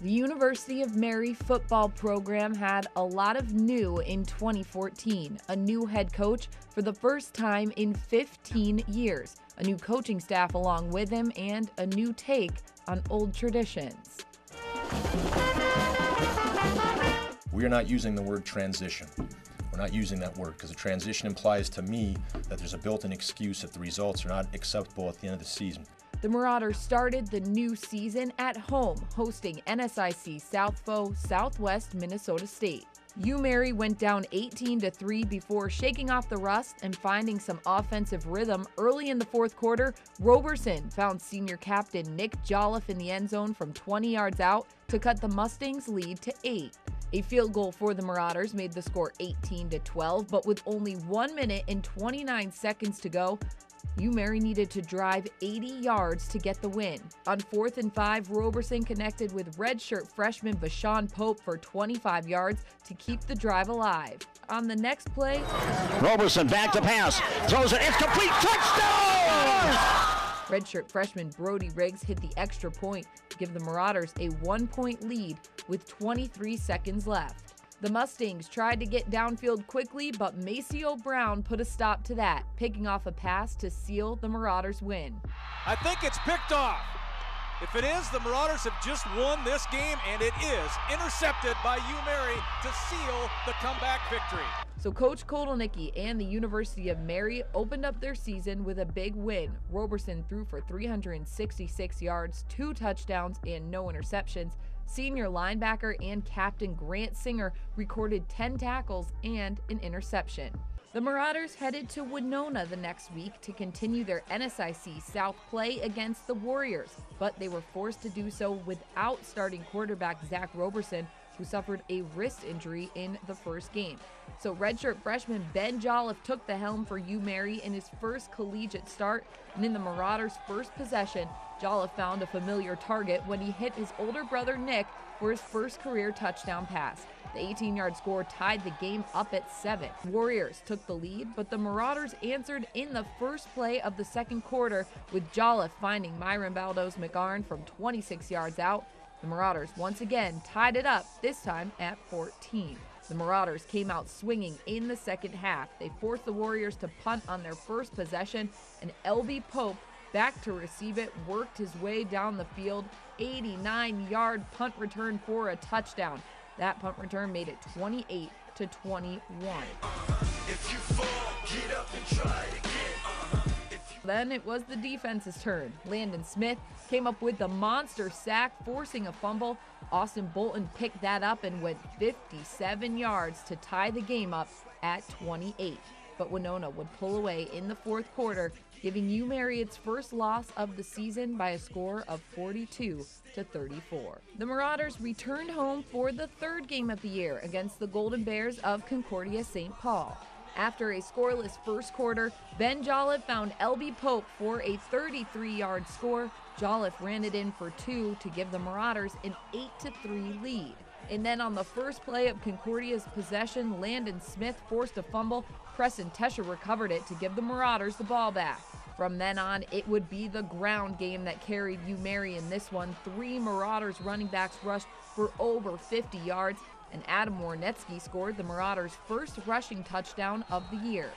The University of Mary football program had a lot of new in 2014. A new head coach for the first time in 15 years, a new coaching staff along with him, and a new take on old traditions. We are not using the word transition. We're not using that word because a transition implies to me that there's a built-in excuse if the results are not acceptable at the end of the season. The Marauders started the new season at home, hosting NSIC South foe Southwest Minnesota State. UMary went down 18-3 before shaking off the rust and finding some offensive rhythm early in the fourth quarter. Roberson found senior captain Nick Jolliffe in the end zone from 20 yards out to cut the Mustangs' lead to 8. A field goal for the Marauders made the score 18-12, but with only 1 minute and 29 seconds to go, UMary needed to drive 80 yards to get the win. On 4th and 5, Roberson connected with redshirt freshman Bashawn Pope for 25 yards to keep the drive alive. On the next play, Roberson back to pass, throws it, it's complete, touchdown! Redshirt freshman Brody Riggs hit the extra point to give the Marauders a 1-point lead with 23 seconds left. The Mustangs tried to get downfield quickly, but Maceo Brown put a stop to that, picking off a pass to seal the Marauders' win. I think it's picked off. If it is, the Marauders have just won this game, and it is intercepted by UMary to seal the comeback victory. So Coach Kotelnicki and the University of Mary opened up their season with a big win. Roberson threw for 366 yards, 2 touchdowns, and no interceptions. Senior linebacker and captain Grant Singer recorded 10 tackles and an interception. The Marauders headed to Winona the next week to continue their NSIC South play against the Warriors, but they were forced to do so without starting quarterback Zach Roberson, who suffered a wrist injury in the first game. So redshirt freshman Ben Jolliffe took the helm for UMary in his first collegiate start, and in the Marauders' first possession, Jolliffe found a familiar target when he hit his older brother Nick for his first career touchdown pass. The 18-yard score tied the game up at 7. Warriors took the lead, but the Marauders answered in the first play of the second quarter, with Jolliffe finding Myron Baldos-McGarn from 26 yards out. The Marauders once again tied it up, this time at 14. The Marauders came out swinging in the second half. They forced the Warriors to punt on their first possession, and LB Pope, back to receive it, worked his way down the field. 89-yard punt return for a touchdown. That punt return made it 28-21. If you fall, get up and try it again. Then it was the defense's turn. Landon Smith came up with the monster sack, forcing a fumble. Austin Bolton picked that up and went 57 yards to tie the game up at 28. But Winona would pull away in the fourth quarter, giving UMary its first loss of the season by a score of 42-34. The Marauders returned home for the third game of the year against the Golden Bears of Concordia St. Paul. After a scoreless first quarter, Ben Jolliffe found LB Pope for a 33-yard score. Jolliffe ran it in for 2 to give the Marauders an 8-3 lead. And then on the first play of Concordia's possession, Landon Smith forced a fumble. Preston Tesher recovered it to give the Marauders the ball back. From then on, it would be the ground game that carried UMary in this one. 3 Marauders running backs rushed for over 50 yards, and Adam Warnetsky scored the Marauders' first rushing touchdown of the year.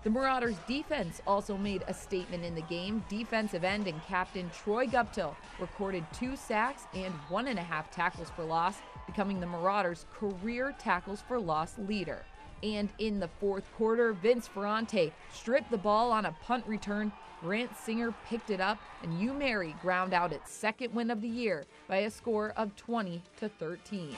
The Marauders' defense also made a statement in the game. Defensive end and captain Troy Guptill recorded 2 sacks and 1.5 tackles for loss, becoming the Marauders' career tackles for loss leader. And in the fourth quarter, Vince Ferrante stripped the ball on a punt return. Grant Singer picked it up, and UMary ground out its second win of the year by a score of 20-13.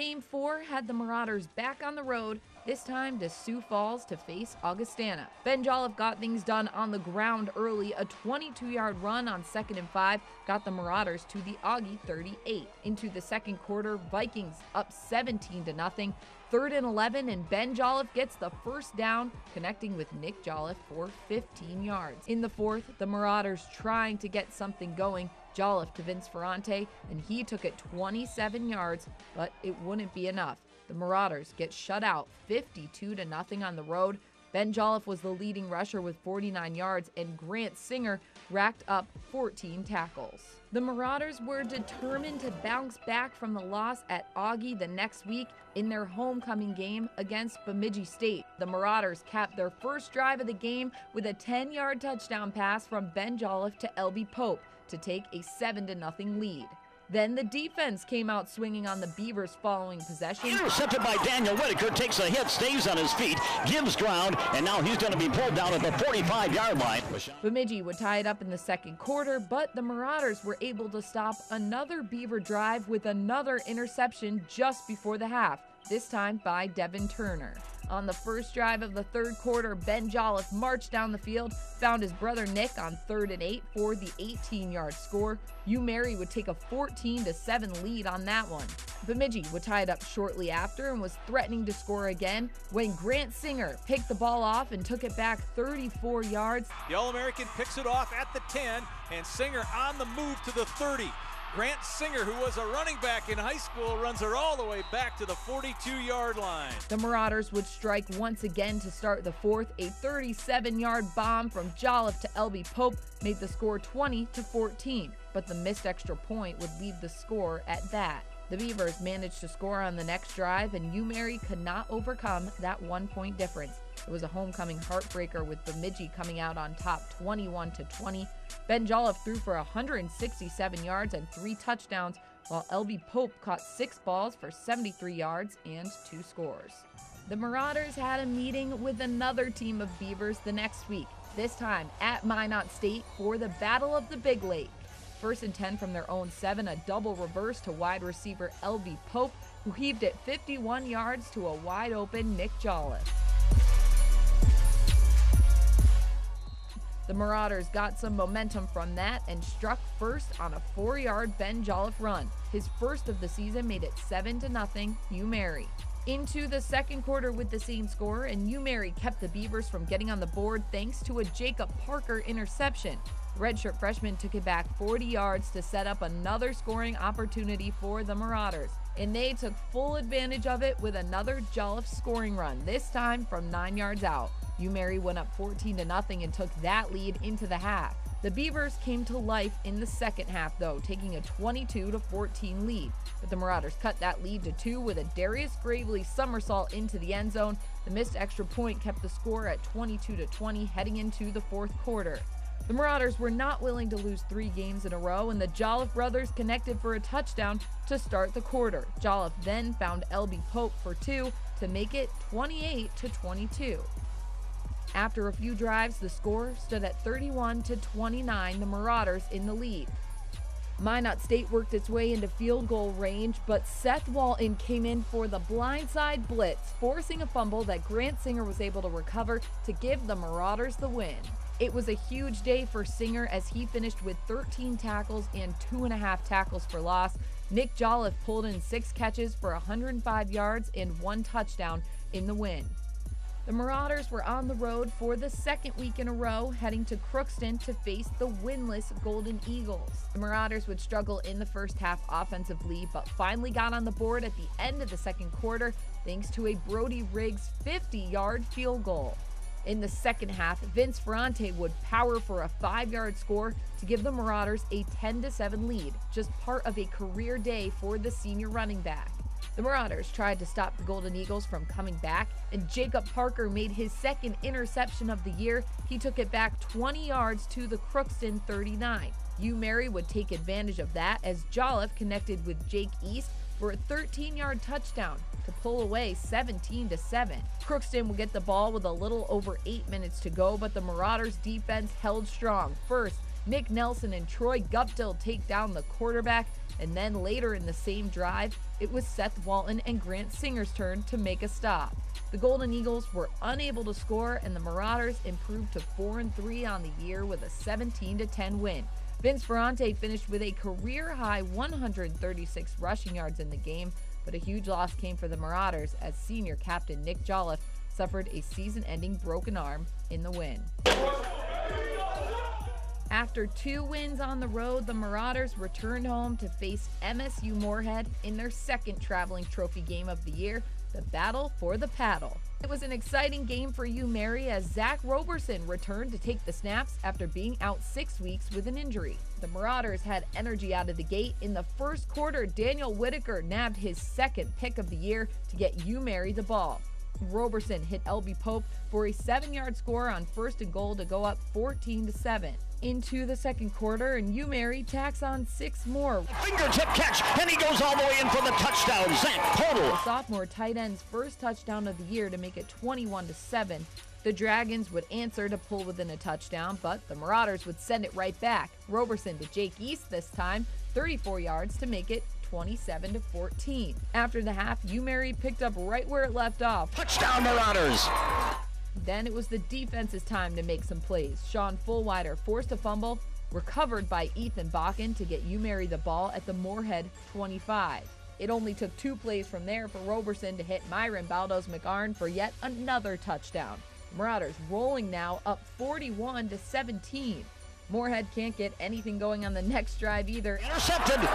Game 4 had the Marauders back on the road, this time to Sioux Falls to face Augustana. Ben Jolliffe got things done on the ground early. A 22-yard run on 2nd and 5 got the Marauders to the Augie 38. Into the second quarter, Vikings up 17-0. 3rd and 11, and Ben Jolliffe gets the first down, connecting with Nick Jolliffe for 15 yards. In the fourth, the Marauders trying to get something going. Jolliffe to Vince Ferrante, and he took it 27 yards, but it wouldn't be enough. The Marauders get shut out 52-0 on the road. Ben Jolliffe was the leading rusher with 49 yards, and Grant Singer racked up 14 tackles. The Marauders were determined to bounce back from the loss at Augie the next week in their homecoming game against Bemidji State. The Marauders capped their first drive of the game with a 10-yard touchdown pass from Ben Jolliffe to L.B. Pope to take a 7-0 lead. Then the defense came out swinging on the Beavers following possession. Intercepted by Daniel Whitaker, takes a hit, stays on his feet, gives ground, and now he's going to be pulled down at the 45-yard line. Bemidji would tie it up in the second quarter, but the Marauders were able to stop another Beaver drive with another interception just before the half, this time by Devin Turner. On the first drive of the third quarter, Ben Jolliffe marched down the field, found his brother Nick on 3rd and 8 for the 18-yard score. Hugh Mary would take a 14-7 lead on that one. Bemidji would tie it up shortly after and was threatening to score again when Grant Singer picked the ball off and took it back 34 yards. The All-American picks it off at the 10, and Singer on the move to the 30. Grant Singer, who was a running back in high school, runs her all the way back to the 42-yard line. The Marauders would strike once again to start the fourth. A 37-yard bomb from Jolliffe to L.B. Pope made the score 20-14, but the missed extra point would leave the score at that. The Beavers managed to score on the next drive, and Hugh Mary could not overcome that 1-point difference. It was a homecoming heartbreaker with Bemidji coming out on top 21-20. Ben Jolliffe threw for 167 yards and 3 touchdowns, while L.B. Pope caught 6 balls for 73 yards and 2 scores. The Marauders had a meeting with another team of Beavers the next week, this time at Minot State for the Battle of the Big Lake. 1st and 10 from their own 7, a double reverse to wide receiver L.B. Pope, who heaved it 51 yards to a wide-open Nick Jolliffe. The Marauders got some momentum from that and struck first on a 4-yard Ben Jolliffe run. His first of the season made it 7-0 Hugh Mary. Into the second quarter with the same score, and Hugh Mary kept the Beavers from getting on the board thanks to a Jacob Parker interception. The redshirt freshman took it back 40 yards to set up another scoring opportunity for the Marauders, and they took full advantage of it with another Jolliffe scoring run, this time from 9 yards out. Hugh Mary went up 14-0 and took that lead into the half. The Beavers came to life in the second half, though, taking a 22-14 lead. But the Marauders cut that lead to 2 with a Darius Gravely somersault into the end zone. The missed extra point kept the score at 22-20 heading into the fourth quarter. The Marauders were not willing to lose 3 games in a row, and the Jolliffe brothers connected for a touchdown to start the quarter. Jolliffe then found L.B. Pope for 2 to make it 28-22. After a few drives, the score stood at 31-29, the Marauders in the lead. Minot State worked its way into field goal range, but Seth Walton came in for the blindside blitz, forcing a fumble that Grant Singer was able to recover to give the Marauders the win. It was a huge day for Singer as he finished with 13 tackles and 2.5 tackles for loss. Nick Jolliffe pulled in 6 catches for 105 yards and 1 touchdown in the win. The Marauders were on the road for the second week in a row, heading to Crookston to face the winless Golden Eagles. The Marauders would struggle in the first half offensively, but finally got on the board at the end of the second quarter thanks to a Brody Riggs 50-yard field goal. In the second half, Vince Ferrante would power for a 5-yard score to give the Marauders a 10-7 lead, just part of a career day for the senior running back. The Marauders tried to stop the Golden Eagles from coming back, and Jacob Parker made his second interception of the year. He took it back 20 yards to the Crookston 39. Hugh Mary would take advantage of that as Jolliffe connected with Jake East for a 13-yard touchdown to pull away 17-7. Crookston would get the ball with a little over 8 minutes to go, but the Marauders defense held strong. First, Mick Nelson and Troy Guptill take down the quarterback, and then later in the same drive, it was Seth Walton and Grant Singer's turn to make a stop. The Golden Eagles were unable to score, and the Marauders improved to 4-3 on the year with a 17-10 win. Vince Ferrante finished with a career-high 136 rushing yards in the game, but a huge loss came for the Marauders as senior captain Nick Jolliffe suffered a season-ending broken arm in the win. After 2 wins on the road, the Marauders returned home to face MSU Moorhead in their second traveling trophy game of the year, the Battle for the Paddle. It was an exciting game for UMary as Zach Roberson returned to take the snaps after being out 6 weeks with an injury. The Marauders had energy out of the gate. In the first quarter, Daniel Whitaker nabbed his second pick of the year to get UMary the ball. Roberson hit LB Pope for a 7-yard score on 1st and goal to go up 14-7. Into the second quarter, and UMary tacks on 6 more. Fingertip catch, and he goes all the way in for the touchdown. Zach Podol. The sophomore tight end's first touchdown of the year to make it 21-7. The Dragons would answer to pull within a touchdown, but the Marauders would send it right back. Roberson to Jake East this time, 34 yards to make it 27-14. After the half, UMary picked up right where it left off. Touchdown Marauders. Then it was the defense's time to make some plays. Sean Fullwider forced a fumble, recovered by Ethan Bakken to get UMary the ball at the Moorhead 25. It only took 2 plays from there for Roberson to hit Myron Baldos-McArn for yet another touchdown. Marauders rolling now up 41-17. Moorhead can't get anything going on the next drive either. Intercepted.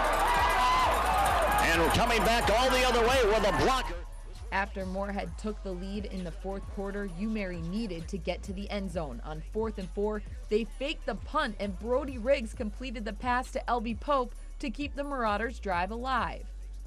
And we're coming back all the other way with a blocker. After Moorhead took the lead in the fourth quarter, UMary needed to get to the end zone. On 4th and 4, they faked the punt, and Brody Riggs completed the pass to LB Pope to keep the Marauders' drive alive.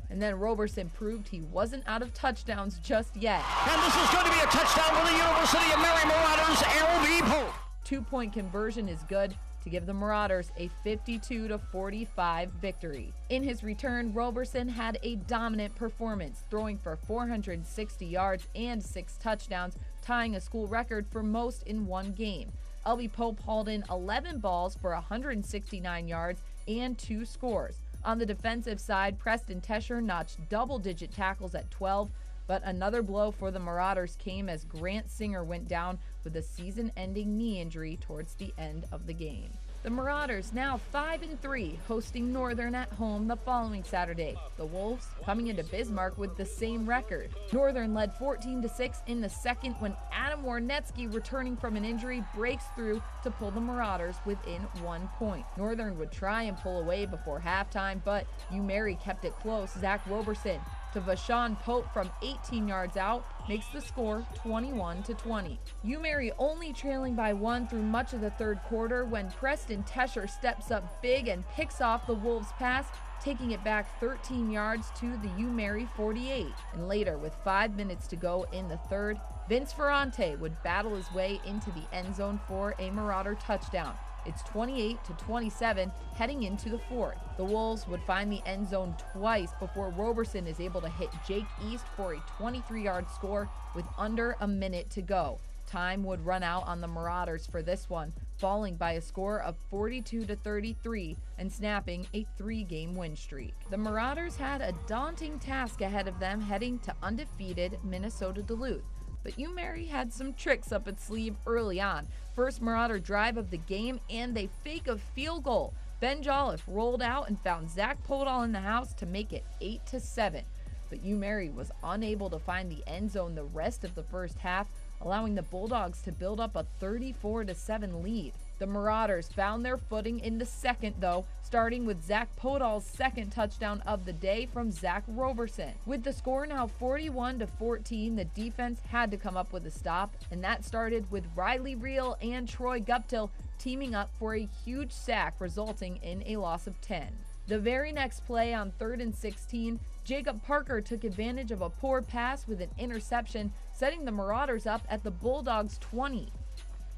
And then Roberson proved he wasn't out of touchdowns just yet. And this is going to be a touchdown for the University of Mary Marauders, LB Pope. 2-point conversion is good to give the Marauders a 52-45 victory. In his return, Roberson had a dominant performance, throwing for 460 yards and 6 touchdowns, tying a school record for most in one game. LB Pope hauled in 11 balls for 169 yards and 2 scores. On the defensive side, Preston Tesher notched double-digit tackles at 12, but another blow for the Marauders came as Grant Singer went down with a season-ending knee injury towards the end of the game. The Marauders now 5-3, hosting Northern at home the following Saturday. The Wolves coming into Bismarck with the same record. Northern led 14-6 in the second when Adam Warnetsky, returning from an injury, breaks through to pull the Marauders within 1 point. Northern would try and pull away before halftime, but UMary kept it close. Zach Roberson to Vashon Pope from 18 yards out makes the score 21-20. UMary only trailing by 1 through much of the third quarter when Preston Tesher steps up big and picks off the Wolves' pass, taking it back 13 yards to the UMary 48. And later, with 5 minutes to go in the third, Vince Ferrante would battle his way into the end zone for a Marauder touchdown. It's 28-27 heading into the fourth. The Wolves would find the end zone twice before Roberson is able to hit Jake East for a 23-yard score with under a minute to go. Time would run out on the Marauders for this one, falling by a score of 42-33 and snapping a 3-game win streak. The Marauders had a daunting task ahead of them heading to undefeated Minnesota Duluth. But UMary had some tricks up its sleeve early on. First Marauder drive of the game, and they fake a field goal. Ben Jolliffe rolled out and found Zach Podol in the house to make it 8-7. But UMary was unable to find the end zone the rest of the first half, allowing the Bulldogs to build up a 34-7 lead. The Marauders found their footing in the second, though, starting with Zach Podol's second touchdown of the day from Zach Roberson. With the score now 41-14, the defense had to come up with a stop, and that started with Riley Reel and Troy Guptill teaming up for a huge sack, resulting in a loss of 10. The very next play on 3rd and 16, Jacob Parker took advantage of a poor pass with an interception, setting the Marauders up at the Bulldogs' 20.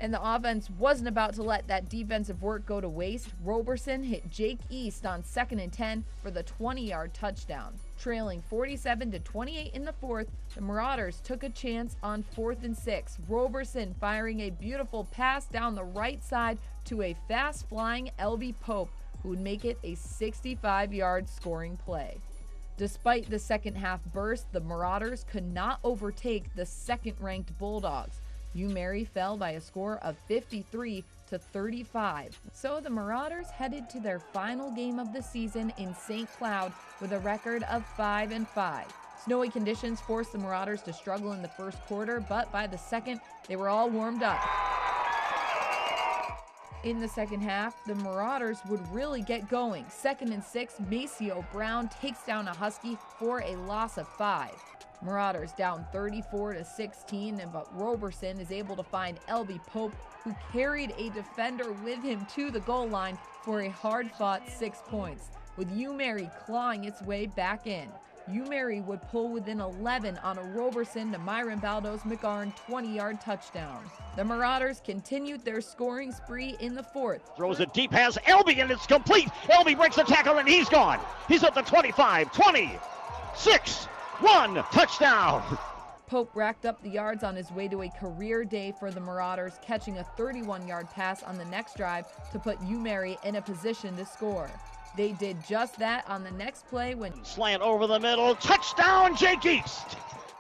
And the offense wasn't about to let that defensive work go to waste. Roberson hit Jake East on 2nd and 10 for the 20-yard touchdown. Trailing 47-28 in the fourth, the Marauders took a chance on 4th and 6. Roberson firing a beautiful pass down the right side to a fast-flying LB Pope, who would make it a 65-yard scoring play. Despite the second-half burst, the Marauders could not overtake the second-ranked Bulldogs. UMary fell by a score of 53-35. So the Marauders headed to their final game of the season in St. Cloud with a record of 5-5. Snowy conditions forced the Marauders to struggle in the first quarter, but by the second, they were all warmed up. In the second half, the Marauders would really get going. 2nd and 6, Maceo Brown takes down a Husky for a loss of 5. Marauders down 34-16, but Roberson is able to find LB Pope, who carried a defender with him to the goal line for a hard-fought 6 points, with UMary clawing its way back in. UMary would pull within 11 on a Roberson to Myron Baldo's McGarn 20-yard touchdown. The Marauders continued their scoring spree in the fourth. Throws it deep, has Elby, and it's complete. Elby breaks the tackle, and he's gone. He's at the 25, 20, 6, 1, touchdown. Pope racked up the yards on his way to a career day for the Marauders, catching a 31-yard pass on the next drive to put UMary in a position to score. They did just that on the next play when Slant over the middle, touchdown, Jake East.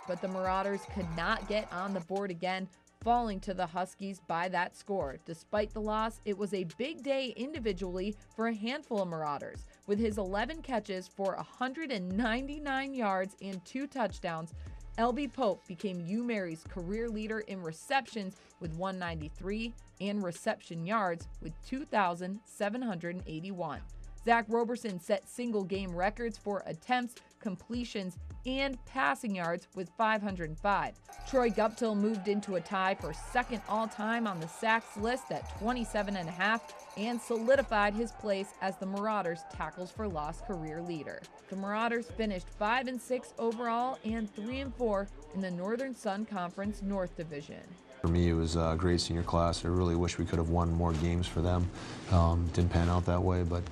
But the Marauders could not get on the board again, falling to the Huskies by that score. Despite the loss, it was a big day individually for a handful of Marauders. With his 11 catches for 199 yards and 2 touchdowns, LB Pope became UMary's career leader in receptions with 193 and reception yards with 2,781. Zach Roberson set single-game records for attempts, completions, and passing yards with 505. Troy Guptill moved into a tie for second all-time on the sacks list at 27.5 and solidified his place as the Marauders' tackles for loss career leader. The Marauders finished 5-6 overall and 3-4 in the Northern Sun Conference North Division. For me, it was a great senior class. I really wish we could have won more games for them. Didn't pan out that way, but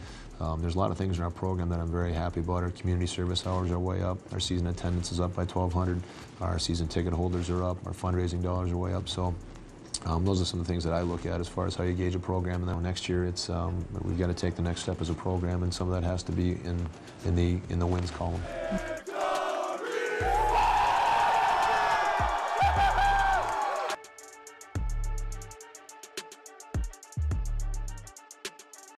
there's a lot of things in our program that I'm very happy about. Our community service hours are way up. Our season attendance is up by 1,200. Our season ticket holders are up. Our fundraising dollars are way up. So those are some of the things that I look at as far as how you gauge a program. And then next year, it's we've got to take the next step as a program, and some of that has to be in the wins column.